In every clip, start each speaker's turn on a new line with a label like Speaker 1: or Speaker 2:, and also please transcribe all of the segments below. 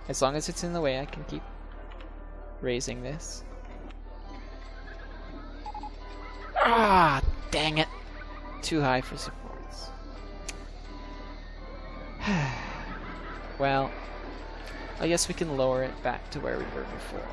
Speaker 1: As long as it's in the way, I can keep raising this. Ah, dang it. Too high for supports. Well, I guess we can lower it back to where we were before.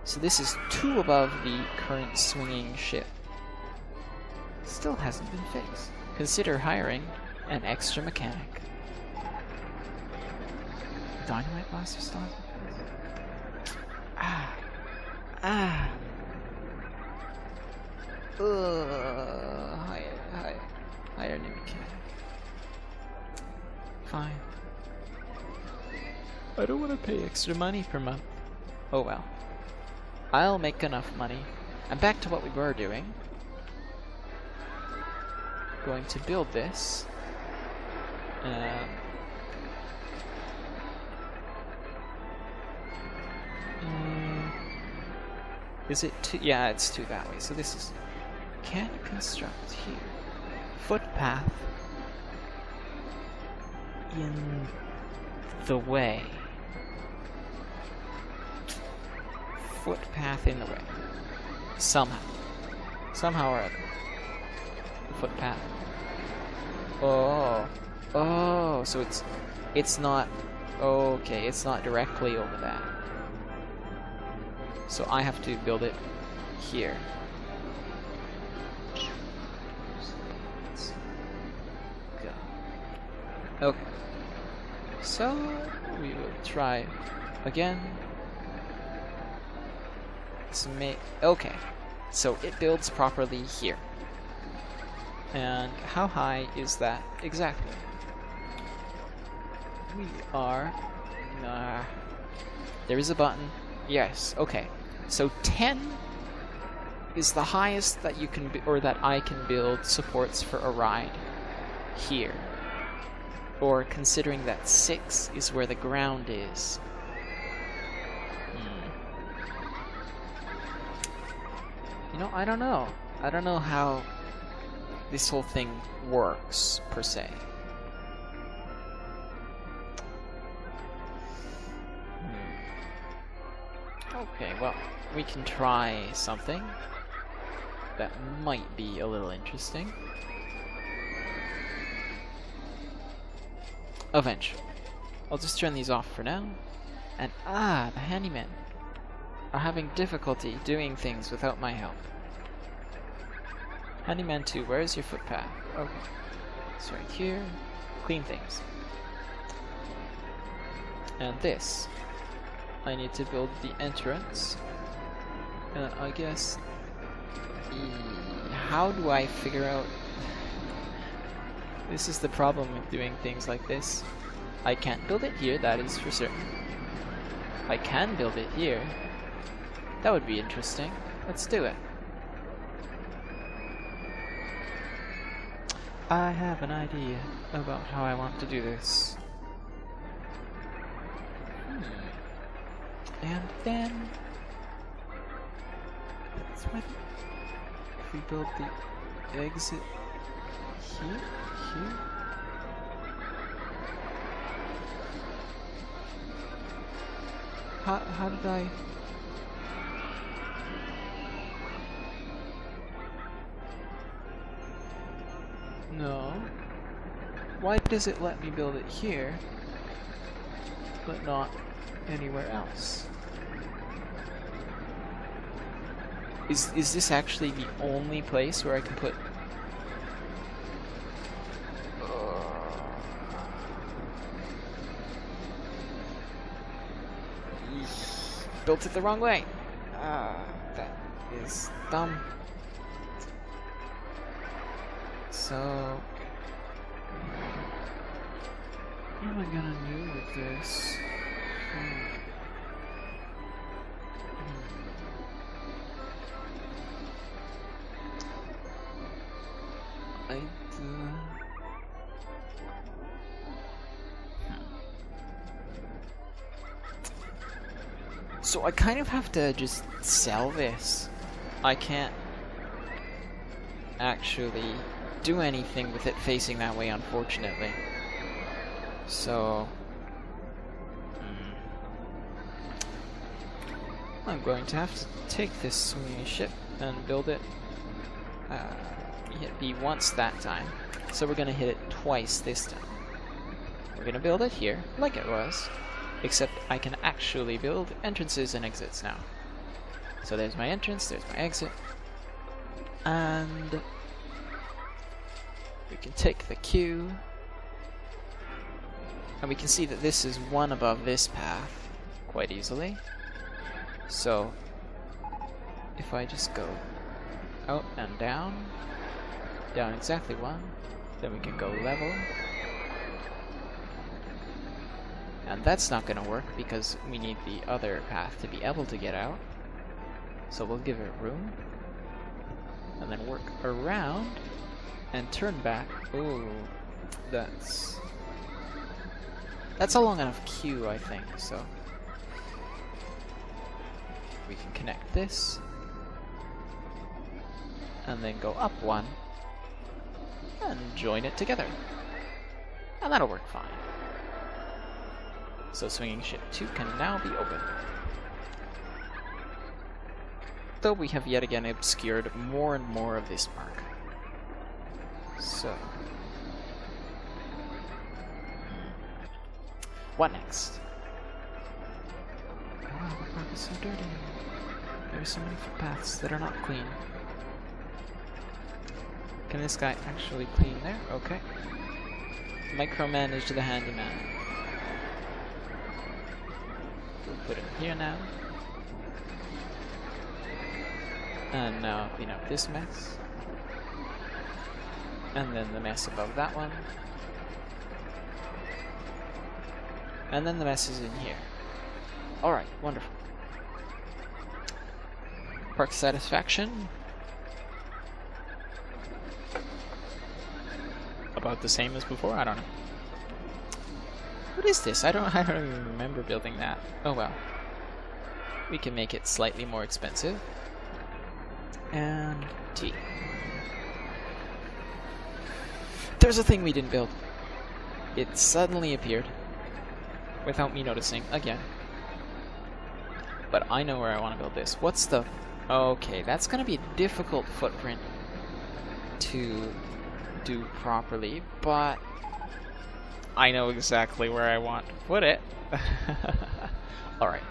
Speaker 1: So this is 2 above the current swinging ship. Still hasn't been fixed. Consider hiring an extra mechanic. Dynamite blaster still hasn't been fixed. Hire new mechanic. Fine. I don't want to pay extra money per month. Oh well. I'll make enough money. And back to what we were doing. Going to build this. Is it 2? Yeah, it's 2 that way. So this is... Can construct here. Footpath in the way. Footpath in the way. Somehow. Somehow or other. Footpath. Oh. Oh, so it's not... Okay, it's not directly over that. So I have to build it here. Go. Okay. So we will try again. Okay. So it builds properly here. And how high is that exactly? We are... there is a button. Yes, okay. So 10 is the highest that you can or that I can build supports for a ride here. Or considering that 6 is where the ground is. You know, I don't know. I don't know how this whole thing works, per se. Okay, well, we can try something that might be a little interesting. Eventually. I'll just turn these off for now. And the handymen are having difficulty doing things without my help. Handyman 2, where's your footpath? Okay. It's right here. Clean things. And this. I need to build the entrance. And I guess... how do I figure out... This is the problem with doing things like this. I can't build it here, that is for certain. I can build it here. That would be interesting. Let's do it. I have an idea about how I want to do this. And then... That's what... If we build the exit here? Here? How did I... No. Why does it let me build it here, but not anywhere else? Is this actually the only place where I can put... Built it the wrong way. That is dumb. So... what am I gonna do with this? So I kind of have to just sell this. I can't actually do anything with it facing that way, unfortunately. So I'm going to have to take this swinging ship and build it. Hit B once that time, so we're going to hit it twice this time. We're going to build it here, like it was, except I can actually build entrances and exits now. So there's my entrance, there's my exit, and we can take the queue, and we can see that this is one above this path quite easily. So if I just go out and down exactly one, then we can go level. And that's not going to work because we need the other path to be able to get out. So we'll give it room, and then work around and turn back. Ooh, that's a long enough queue, I think. So we can connect this, and then go up one, and join it together, and that'll work fine. So swinging ship 2 can now be open. Though we have yet again obscured more and more of this mark. So what next? Wow, the park is so dirty. There are so many footpaths that are not clean. Can this guy actually clean there? Okay. Micromanage the handyman. We'll put him here now. And now clean up this mess. And then the mess above that one. And then the mess is in here. Alright, wonderful. Park satisfaction. About the same as before? I don't know. What is this? I don't even remember building that. Oh well. We can make it slightly more expensive. And T. There's a thing we didn't build. It suddenly appeared without me noticing again. But I know where I want to build this. What's the... Okay, that's going to be a difficult footprint to do properly, but I know exactly where I want to put it. Alright.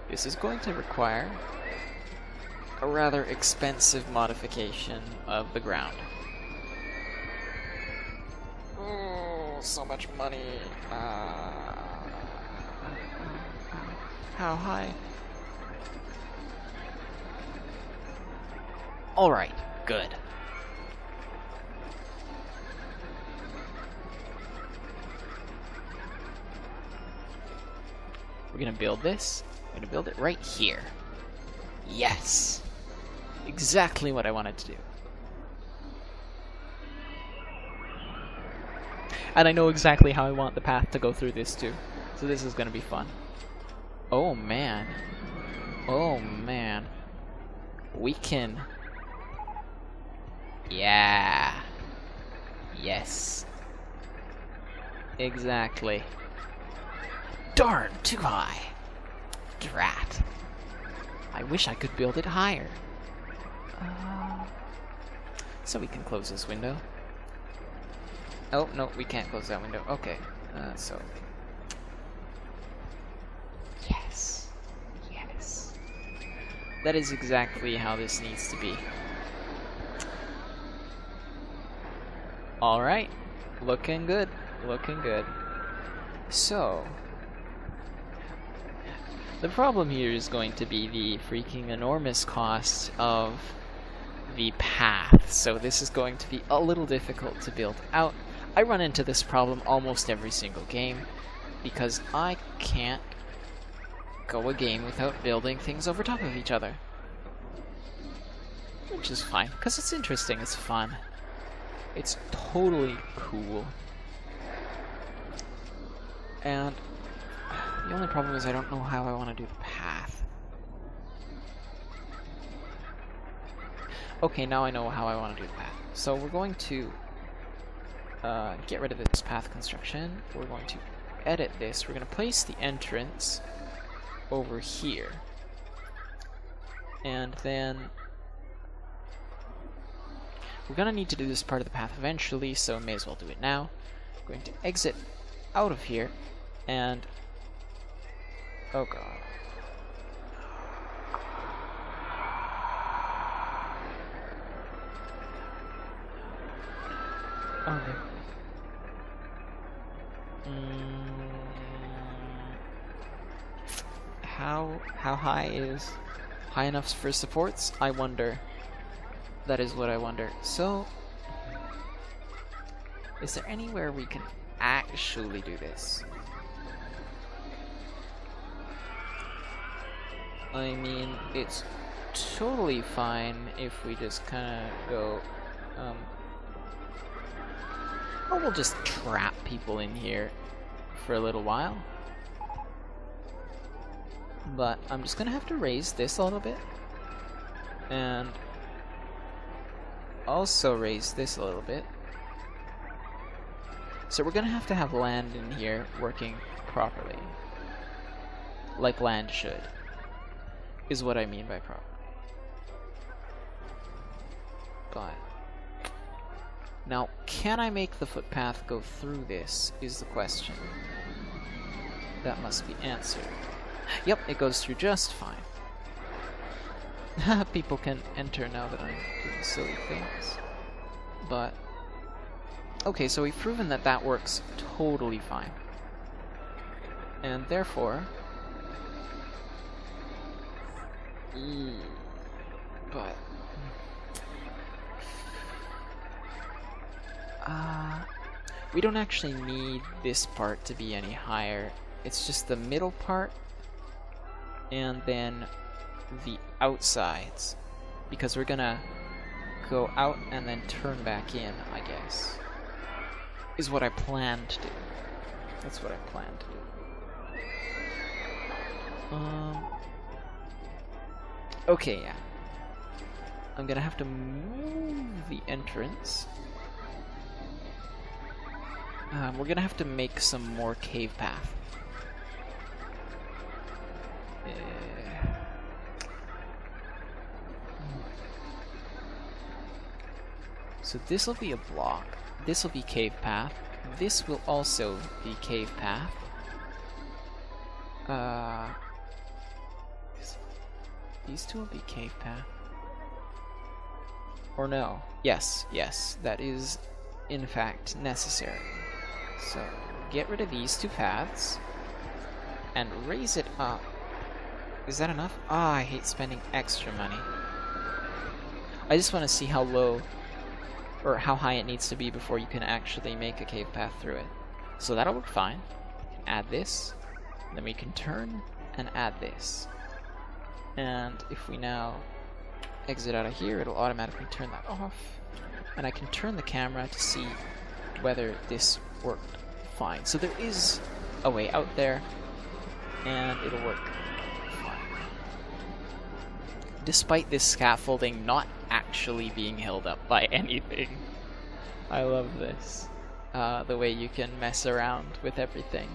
Speaker 1: This is going to require a rather expensive modification of the ground. Oh, so much money. How high? Alright, good. We're gonna build this. I'm gonna build it right here. Yes! Exactly what I wanted to do. And I know exactly how I want the path to go through this too. So this is gonna be fun. Oh man. Oh man. We can... Yeah. Yes. Exactly. Darn, too high. Drat. I wish I could build it higher. So we can close this window. Oh, no, we can't close that window. Okay. So... Yes. Yes. That is exactly how this needs to be. Alright. Looking good. Looking good. So... The problem here is going to be the freaking enormous cost of the path. So this is going to be a little difficult to build out. I run into this problem almost every single game because I can't go a game without building things over top of each other. Which is fine, because it's interesting, it's fun. It's totally cool. And the only problem is I don't know how I want to do the path. Okay, now I know how I want to do the path. So we're going to get rid of this path construction. We're going to edit this. We're going to place the entrance over here. And then we're gonna need to do this part of the path eventually, so may as well do it now. I'm going to exit out of here, and oh god. Okay. How high is high enough for supports? I wonder. That is what I wonder. So, is there anywhere we can actually do this? I mean, it's totally fine if we just kind of go, or we'll just trap people in here for a little while. But I'm just gonna have to raise this a little bit, and also raise this a little bit. So we're gonna have to have land in here working properly, like land should, is what I mean by proper. But now, can I make the footpath go through this, is the question. That must be answered. Yep, it goes through just fine. People can enter now that I'm doing silly things. But, okay, so we've proven that that works totally fine. And therefore, but we don't actually need this part to be any higher. It's just the middle part and then the outsides, because we're gonna go out and then turn back in, I guess, is what I plan to do. That's what I plan to do. Okay, yeah. I'm gonna have to move the entrance. We're gonna have to make some more cave path. So this will be a block. This will be cave path. This will also be cave path. These two will be cave path. Or no? Yes, yes, that is in fact necessary. So get rid of these two paths and raise it up. Is that enough? Ah, I hate spending extra money. I just want to see how low or how high it needs to be before you can actually make a cave path through it. So that'll work fine. Add this, then we can turn and add this. And if we now exit out of here, it'll automatically turn that off. And I can turn the camera to see whether this worked fine. So there is a way out there, and it'll work fine. Despite this scaffolding not actually being held up by anything. I love this. The way you can mess around with everything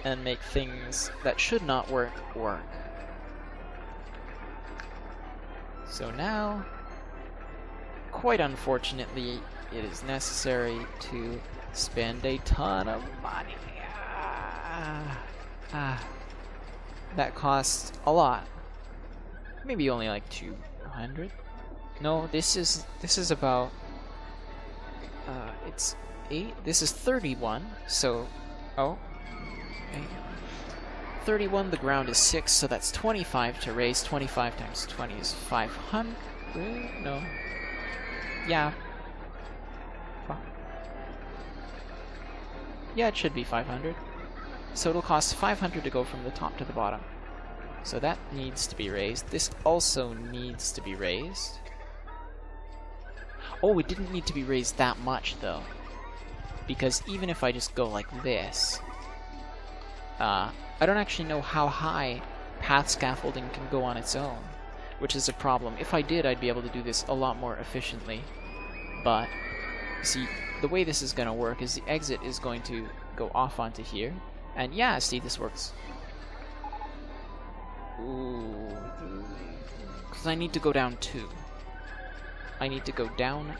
Speaker 1: and make things that should not work, work. So now, quite unfortunately, it is necessary to spend a ton of money. That costs a lot. Maybe only like 200? No, this is about it's 8. This is 31. So, oh, okay. 31. The ground is 6, so that's 25 to raise. 25 times 20 is 500. No. Yeah. Yeah, it should be 500. So it'll cost 500 to go from the top to the bottom. So that needs to be raised. This also needs to be raised. Oh, it didn't need to be raised that much, though. Because even if I just go like this, I don't actually know how high path scaffolding can go on its own, which is a problem. If I did, I'd be able to do this a lot more efficiently. But, see, the way this is going to work is the exit is going to go off onto here. And yeah, see, this works. Ooh. Because I need to go down 2. I need to go down